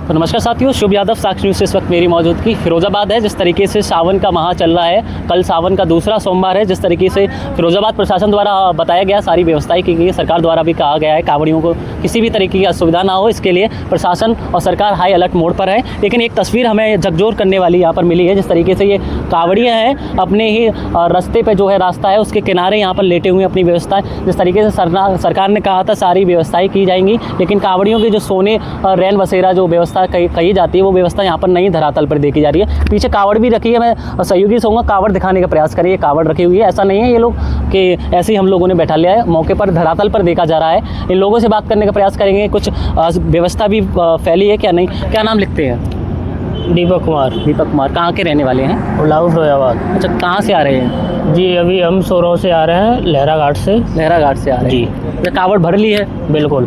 तो नमस्कार साथियों, शुभ यादव, साक्षी न्यूज़ से इस वक्त मेरी मौजूदगी फिरोजाबाद है। जिस तरीके से सावन का माह चल रहा है, कल सावन का दूसरा सोमवार है। जिस तरीके से फिरोजाबाद प्रशासन द्वारा बताया गया, सारी व्यवस्थाएं की गई है। सरकार द्वारा भी कहा गया है कांवड़ियों को किसी भी तरीके की असुविधा ना हो, इसके लिए प्रशासन और सरकार हाई अलर्ट मोड पर है। लेकिन एक तस्वीर हमें झकझोर करने वाली यहाँ पर मिली है। जिस तरीके से ये कांवड़ियाँ हैं अपने ही रास्ते पर जो है रास्ता है उसके किनारे यहाँ पर लेटे हुए अपनी व्यवस्थाएं, जिस तरीके से सरकार ने कहा था सारी व्यवस्थाएं की जाएंगी, लेकिन कांवड़ियों के जो सोने रैन बसेरा जो व्यवस्था कही जाती है वो व्यवस्था यहाँ पर नहीं धरातल पर देखी जा रही है। पीछे कावड़ भी रखी है, मैं सहयोगी से कहूँगा कावड़ दिखाने का प्रयास करिए। कावड़ रखी हुई है, ऐसा नहीं है ये लोग कि ऐसे ही हम लोगों ने बैठा लिया है, मौके पर धरातल पर देखा जा रहा है। इन लोगों से बात करने का प्रयास करेंगे, कुछ व्यवस्था भी फैली है क्या नहीं। क्या नाम लिखते हैं? दीपक कुमार। दीपक कुमार, कहाँ के रहने वाले हैं? उलाऊ फिरोजाबाद। अच्छा, कहाँ से आ रहे हैं? जी अभी हम सोरों से आ रहे हैं, लहरा घाट से। लहरा घाट से आ रहे हैं जी। ये कावड़ भर ली है? बिल्कुल।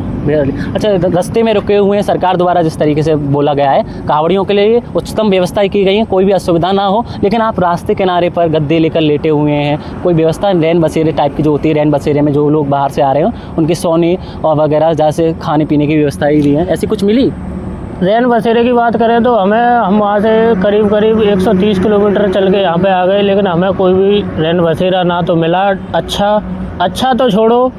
अच्छा, रास्ते में रुके हुए हैं, सरकार द्वारा जिस तरीके से बोला गया है कांवड़ियों के लिए उच्चतम व्यवस्थाएं की गई हैं, कोई भी असुविधा ना हो, लेकिन आप रास्ते किनारे पर गद्दे लेकर लेटे हुए हैं। कोई व्यवस्था रैन बसेरे टाइप की जो होती है, रैन बसेरे में जो लोग बाहर से आ रहे हो उनके सोने और वगैरह जैसे खाने पीने की व्यवस्थाएं भी हैं, ऐसी कुछ मिली? रैन बसेरे की बात करें तो हम वहाँ से करीब 130 किलोमीटर चल के यहाँ पे आ गए, लेकिन हमें कोई भी रैन बसेरा ना तो मिला। अच्छा तो छोड़ो,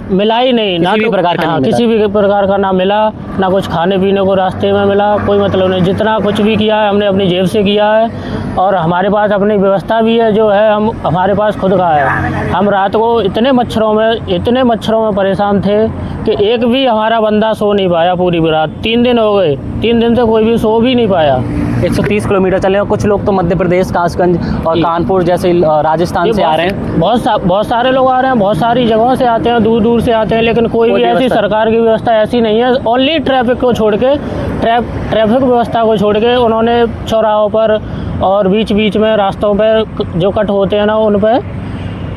मिला ही नहीं, ना किसी भी प्रकार का किसी भी प्रकार का ना मिला, ना कुछ खाने पीने को रास्ते में मिला, कोई मतलब नहीं। जितना कुछ भी किया है हमने अपनी जेब से किया है, और हमारे पास अपनी व्यवस्था भी है जो है हमारे पास खुद का है। हम रात को इतने मच्छरों में परेशान थे कि एक भी हमारा बंदा सो नहीं पाया पूरी रात। 3 दिन हो गए, 3 दिन से कोई भी सो भी नहीं पाया। 130 किलोमीटर चले और कुछ लोग तो मध्य प्रदेश, कासगंज और कानपुर जैसे राजस्थान से आ रहे हैं। बहुत सारे लोग आ रहे हैं, बहुत सारी जगहों से आते हैं, दूर दूर से आते हैं, लेकिन कोई भी ऐसी सरकार की व्यवस्था ऐसी नहीं है। ओनली ट्रैफिक को छोड़ के, ट्रैफिक व्यवस्था को छोड़ के उन्होंने चौराहों पर और बीच बीच में रास्तों पर जो कट होते हैं ना, उन पर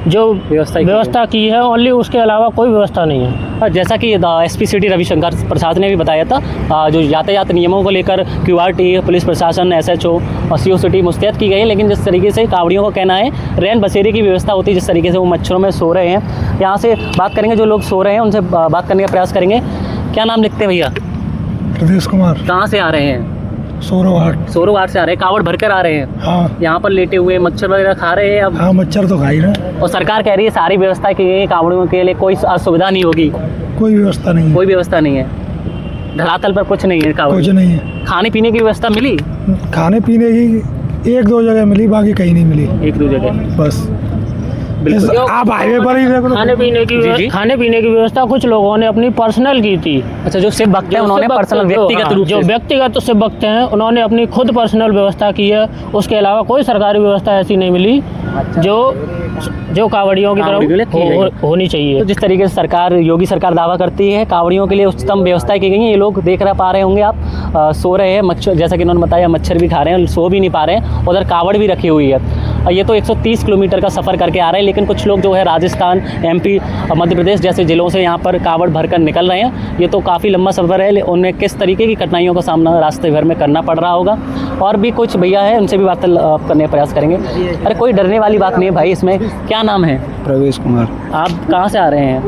जो व्यवस्था की है ओनली, उसके अलावा कोई व्यवस्था नहीं है। जैसा कि एसपी सिटी रविशंकर प्रसाद ने भी बताया था, जो यातायात नियमों को लेकर QRT, पुलिस प्रशासन, SHO और CO सिटी मुस्तैद की गई है। लेकिन जिस तरीके से कांवड़ियों का कहना है रैन बसेरे की व्यवस्था होती है, जिस तरीके से वो मच्छरों में सो रहे हैं। यहाँ से बात करेंगे, जो लोग सो रहे हैं उनसे बात करने का प्रयास करेंगे। क्या नाम लिखते हैं भैया? प्रदेश कुमार। कहाँ से आ रहे हैं? सोरो घाट से आ रहे हैं। कावड़ भर कर आ रहे हैं? हाँ। यहाँ पर लेटे हुए मच्छर वगैरह खा रहे हैं अब? हाँ, मच्छर तो खा ही रहे। और सरकार कह रही है सारी व्यवस्था की गई है, कांवड़ियों के लिए कोई असुविधा नहीं होगी। कोई व्यवस्था नहीं है। कोई व्यवस्था नहीं है, धरातल पर कुछ नहीं है। कुछ नहीं है। खाने पीने की व्यवस्था मिली? खाने पीने की 1-2 जगह मिली, बाकी कहीं नहीं मिली। 1-2 जगह बस। बिल्कुल। आप हाईवे पर ही देख लो। खाने पीने की व्यवस्था कुछ लोगों ने अपनी पर्सनल की थी। अच्छा, जो शिव भक्त हैं उन्होंने पर्सनल व्यक्तिगत रूप से, जो व्यक्तिगत शिव भक्त हैं उन्होंने अपनी खुद पर्सनल व्यवस्था की है। उसके अलावा कोई सरकारी व्यवस्था ऐसी नहीं मिली जो कांवड़ियों की तरफ होनी चाहिए। तो जिस तरीके से सरकार, योगी सरकार दावा करती है कांवड़ियों के लिए उच्चतम व्यवस्थाएं की गई हैं, ये लोग देख पा रहे होंगे आप, सो रहे हैं मच्छर, जैसा कि उन्होंने बताया मच्छर भी खा रहे हैं, सो भी नहीं पा रहे हैं। उधर कावड़ भी रखी हुई है। ये तो 130 किलोमीटर का सफ़र करके आ रहे हैं, लेकिन कुछ लोग जो है राजस्थान, MP और मध्य प्रदेश जैसे ज़िलों से यहाँ पर कावड़ भर कर निकल रहे हैं। ये तो काफ़ी लंबा सफ़र है, उन्हें किस तरीके की कठिनाइयों का सामना रास्ते भर में करना पड़ रहा होगा। और भी कुछ भैया है, उनसे भी वार्तालाप करने का प्रयास करेंगे। अरे कोई डरने वाली बात नहीं है भाई इसमें। क्या नाम है? प्रवेश कुमार। आप कहाँ से आ रहे हैं?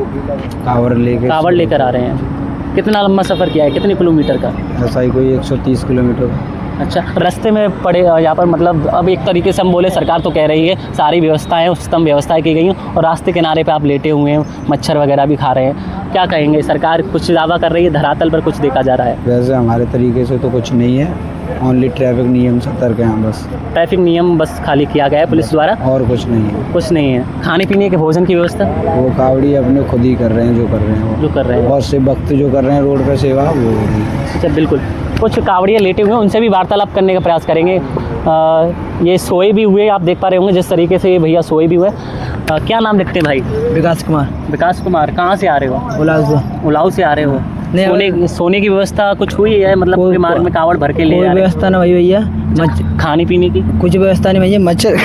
कावड़ लेकर आ रहे हैं। कितना लंबा सफ़र किया है, कितने किलोमीटर का? ऐसा ही कोई 130 किलोमीटर। अच्छा, रास्ते में पड़े यहाँ पर, मतलब अब एक तरीके से हम बोले, सरकार तो कह रही है सारी व्यवस्थाएं उच्चतम व्यवस्थाएं की गई हैं, और रास्ते किनारे पे आप लेटे हुए हैं, मच्छर वगैरह भी खा रहे हैं। क्या कहेंगे? सरकार कुछ दावा कर रही है, धरातल पर कुछ देखा जा रहा है? वैसे हमारे तरीके से तो कुछ नहीं है, ओनली ट्रैफिक नियम सतर्क हैं बस। ट्रैफिक नियम बस खाली किया गया है पुलिस द्वारा, और कुछ नहीं है। कुछ नहीं है। खाने पीने के भोजन की व्यवस्था वो कावड़ी अपने खुद ही कर रहे हैं, जो कर रहे हैं। बहुत से भक्त जो कर रहे हैं रोड पर सेवा, वो हो रही है। अच्छा, बिल्कुल। कुछ कावड़ियाँ लेटे हुए हैं, उनसे भी वार्तालाप करने का प्रयास करेंगे। ये सोए भी हुए, आप देख पा रहे होंगे जिस तरीके से ये भैया सोए भी हुए। क्या नाम लिखते हैं भाई? विकास कुमार। विकास कुमार, कहाँ से आ रहे हो? उलाऊ से आ रहे हो? सोने की व्यवस्था कुछ हुई है? मतलब पूरे मार्ग में कावड़ भर के ले कोई व्यवस्था ना भाई भैया। खाने पीने की कुछ व्यवस्था नहीं भैया। मच्छर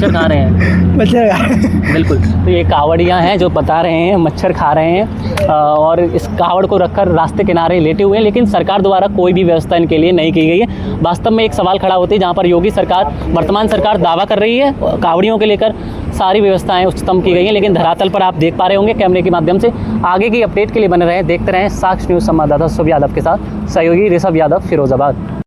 खा रहे हैं। मच्छर बिल्कुल। तो ये कावड़ियाँ हैं जो बता रहे हैं मच्छर खा रहे हैं, और इस कावड़ को रखकर रास्ते किनारे लेटे हुए हैं, लेकिन सरकार द्वारा कोई भी व्यवस्था इनके लिए नहीं की गई है। वास्तव में एक सवाल खड़ा होता है, जहाँ पर योगी सरकार, वर्तमान सरकार दावा कर रही है कावड़ियों के लेकर सारी व्यवस्थाएं उच्चतम की गई हैं, लेकिन धरातल पर आप देख पा रहे होंगे कैमरे के माध्यम से। आगे की अपडेट के लिए बने रहें, देखते रहें साक्ष न्यूज़। संवाददाता शुभ यादव के साथ सहयोगी ऋषभ यादव, फिरोजाबाद।